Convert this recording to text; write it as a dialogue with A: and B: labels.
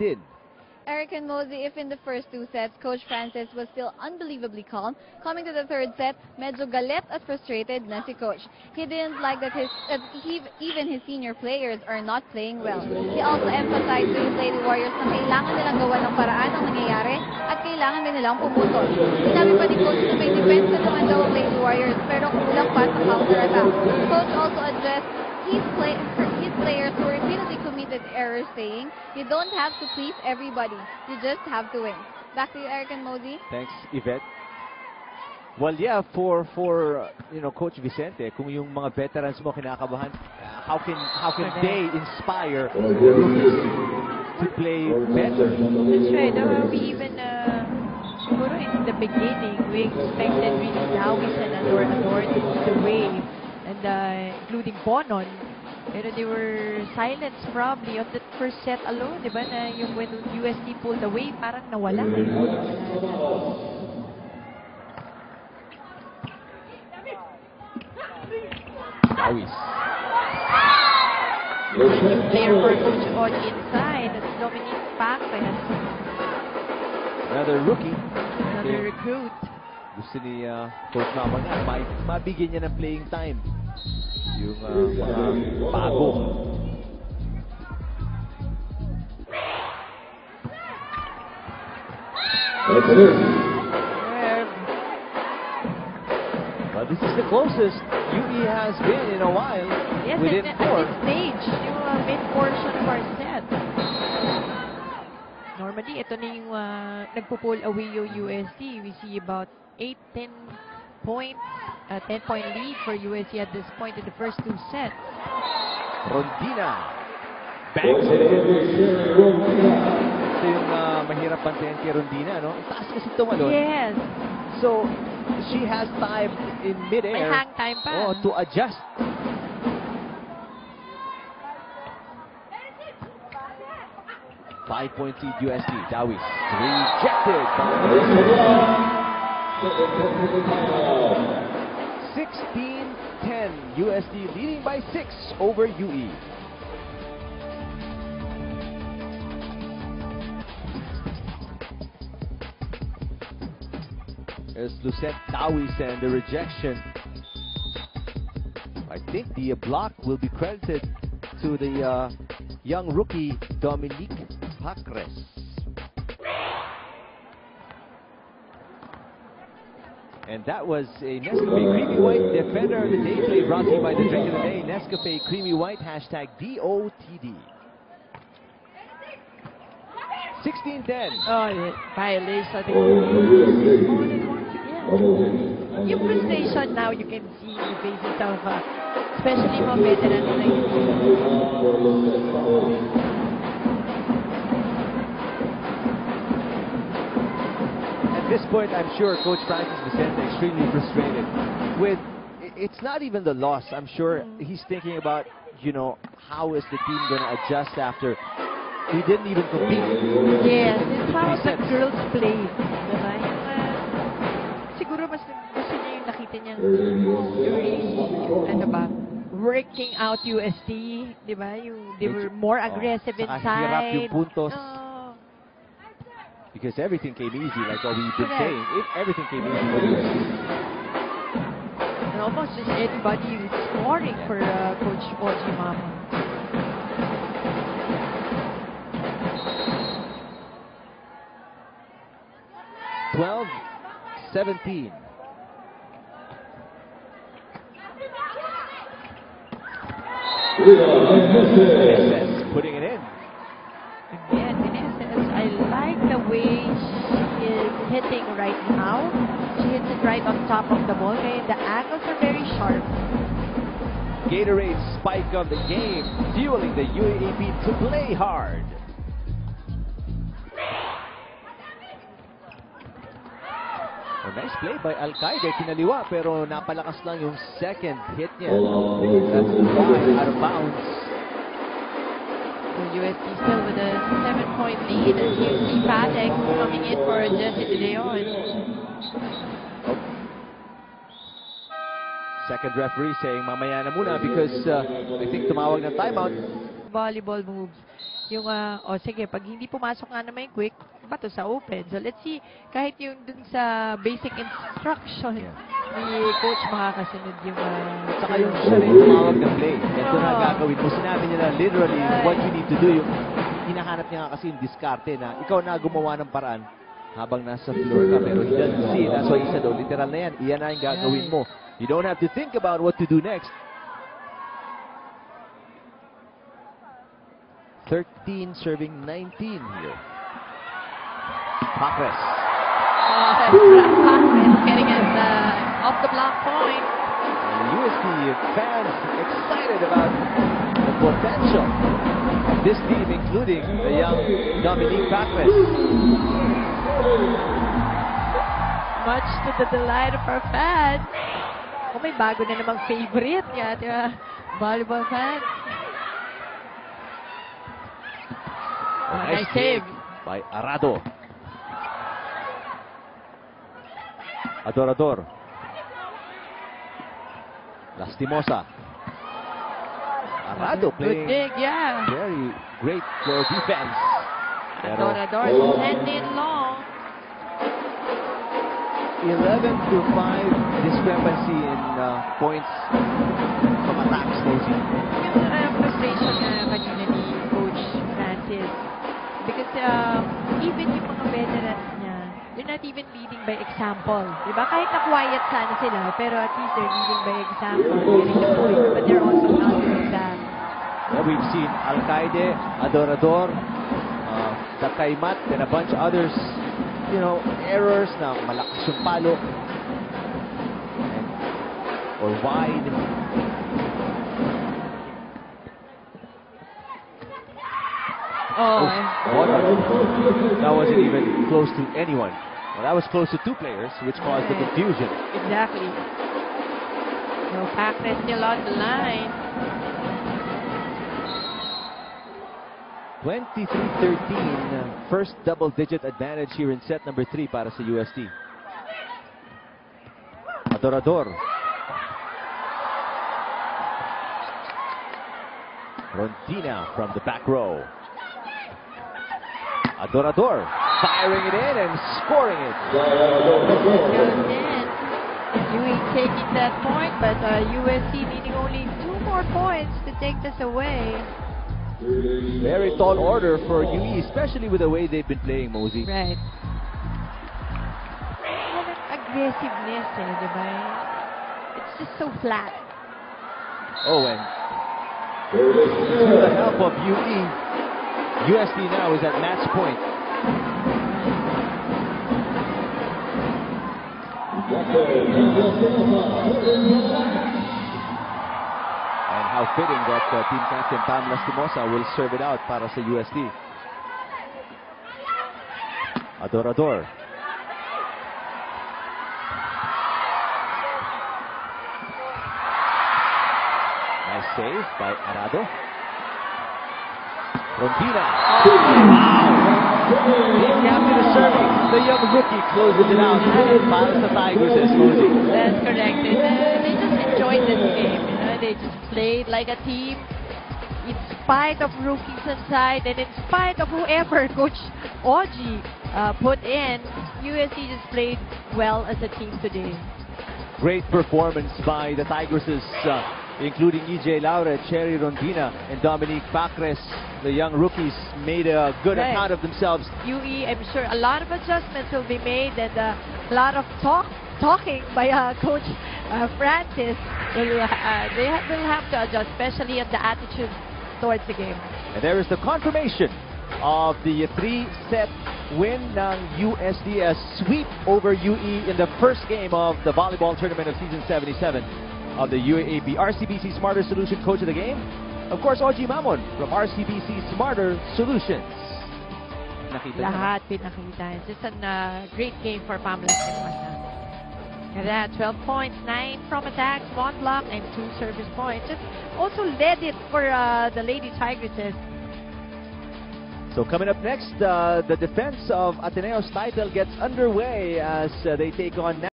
A: 16.
B: Eric and Mosey, if in the first two sets, Coach Francis was still unbelievably calm, coming to the third set, medyo galit at frustrated na si Coach. He didn't like that even his senior players are not playing well. He also emphasized to his Lady Warriors na kailangan nilang gawa ng paraan ang nangyayari at kailangan din nilang pumutol. Sinabi pa ni Coach na may defense na naman daw ang Lady Warriors pero kulang pa sa counter-attack. Coach also addressed his players who repeatedly committed errors, saying, "You don't have to please everybody. You just have to win." Back to you, Eric and Mosey.
A: Thanks, Yvette. Well, yeah, for Coach Vicente, kung yung mga veterans mo kinakabahan, how can they inspire to play better?
C: That's right. We even siguro in the beginning, we expected really Dawis and Adore to lead the way, and including Bonon. Pero they were silenced probably on the first set alone, di ba? Na yung when UST pulled away, parang nawala.
A: Dawis.
C: New player for Coach on inside, that's Dominique Pacres.
A: Another rookie.
C: Another recruit.
A: Gusto ni Coach Mama nga, mabigyan niya ng playing time. Yung mga bago. Well, this is the closest UE has been in a while.
C: Yes,
A: within
C: at
A: 4.
C: this stage, yung mid-portion of our set. Normally, ito na yung nagpo-pull away yung UST. We see about 8-10 points, 10-point lead for UST at this point in the first two sets.
A: Rondina bangs it in. Ito yung mahirap pantayan kay Rondina, no? Taas kasi tumalon.
C: Yes.
A: So, she has time in mid-air.
C: May hang time pa.
A: To adjust. Five-point lead UST. Dawis rejected. 16-10. UST leading by 6 over UE. There's Lucette Dawis and the rejection. I think the block will be credited to the young rookie Dominique Pacres. And that was a Nescafe Creamy White Defender of the Day play, brought to you by the Drink of the Day, Nescafe Creamy White, hashtag DOTD. 16-10.
C: Oh, violation. Yung frustration now you can see in the faces of especially mga veterans like
A: At this point, I'm sure Coach Francis Vicente is extremely frustrated with, it's not even the loss. I'm sure he's thinking about, how is the team going to adjust after we didn't even compete.
C: Yes, it's how the girls play. Diba? Siguro mas gusto niya yung nakita niya working out UST, diba? They were more aggressive inside.
A: Hirap yung puntos. Because everything came easy, like what we've been saying. Everything came easy for UST.
C: And almost just anybody scoring for Coach Oji Mama.
A: Twelve, 17. Putting it in.
C: Again, Vanessa, I like the way she is hitting right now. She hits it right on top of the ball. Okay? The angles are very sharp.
A: Gatorade spike of the game, fueling the UAAP to play hard. A nice play by Alcaide, kinaliwa, pero napalakas lang yung second hit niya. That's wide out of bounds.
C: So UST still with a 7-point lead, as you see Patek coming in for Jesse De Leon.
A: Second referee saying mamaya na muna because I think tumawag ng timeout.
C: Volleyball moves. yung, sige, pag hindi pumasok nga naman yung quick, bato sa open. So, let's see, kahit yung dun sa basic instruction ni coach makakasunod yung...
A: Saka yung siya rin tumawag ng play. Ito na gagawin mo. Sinabi niya na literally what you need to do. Yung hinahanap niya nga kasi yung diskarte na ikaw na gumawa ng paraan habang nasa floor ka. Pero he doesn't see it. That's why he said, literal na yan. Iyan na yung gagawin mo. You don't have to think about what to do next. 13 serving 19 here. Pakres.
C: Pakres getting it off the block point.
A: And the USD fans excited about the potential of this team, including the young Dominique Pakres.
C: Much to the delight of our fans. May bago na namang favorite niya, volleyball fans. Nice save
A: by Arado. Adorador. Lastimosa. Arado playing
C: good dig,
A: very great floor defense.
C: Adorador sending long.
A: 11 to 5 discrepancy in points from attacks, Mosey.
C: Yung frustration na kanina ni Coach Francis. Because even yung mga veterans niya, they're not even leading by example. Diba? Kahit na quiet sana sila, pero at least they're leading by example. Getting the point, but they're also not doing that.
A: Yeah, we've seen Alcaide, Adorador, Zakaimat, and a bunch of others. You know, errors na malakas yung palo or wide. That wasn't even close to anyone. Well, that was close to two players, which caused the confusion.
C: Exactly. So Pakres still on the line.
A: 23-13, first double-digit advantage here in set number 3 para sa UST. Adorador. Rontina from the back row. Adorador firing it in and scoring it.
C: UE taking that point, but USC needing only 2 more points to take this away.
A: Very tall order for UE, especially with the way they've been playing, Mosey.
C: Right. Aggressiveness, diba? It's just so flat.
A: Oh, and with the help of UE, USD now is at match point. And how fitting that team captain Pam Lastimosa will serve it out para sa USD. Adorador. Nice save by Arado. Rontina. Team captain is serving. The young rookie closes it out para sa Tigers as Mosey.
C: That's correct. They just enjoyed this game. They just played like a team in spite of rookies inside and in spite of whoever Coach Oji put in. USC just played well as a team today.
A: Great performance by the Tigers, including EJ Laura, Cherry Rontina, and Dominique Pakres. The young rookies made a good account of themselves.
C: UE, I'm sure a lot of adjustments will be made and a lot of talking by Coach Francis. They will have to adjust, especially at the attitude towards the game.
A: And there is the confirmation of the 3-set win ng USD, a sweep over UE in the first game of the volleyball tournament of season 77 of the UAAP. RCBC Smarter Solution coach of the game, of course, Oji Mamon from RCBC Smarter Solutions.
C: Lahat pinakita. It's just a great game for Pamela Lastimosa. And that 12 points, 9 from attacks, 1 block, and 2 service points. Just also led it for the Lady Tigresses.
A: So coming up next, the defense of Ateneo's title gets underway as they take on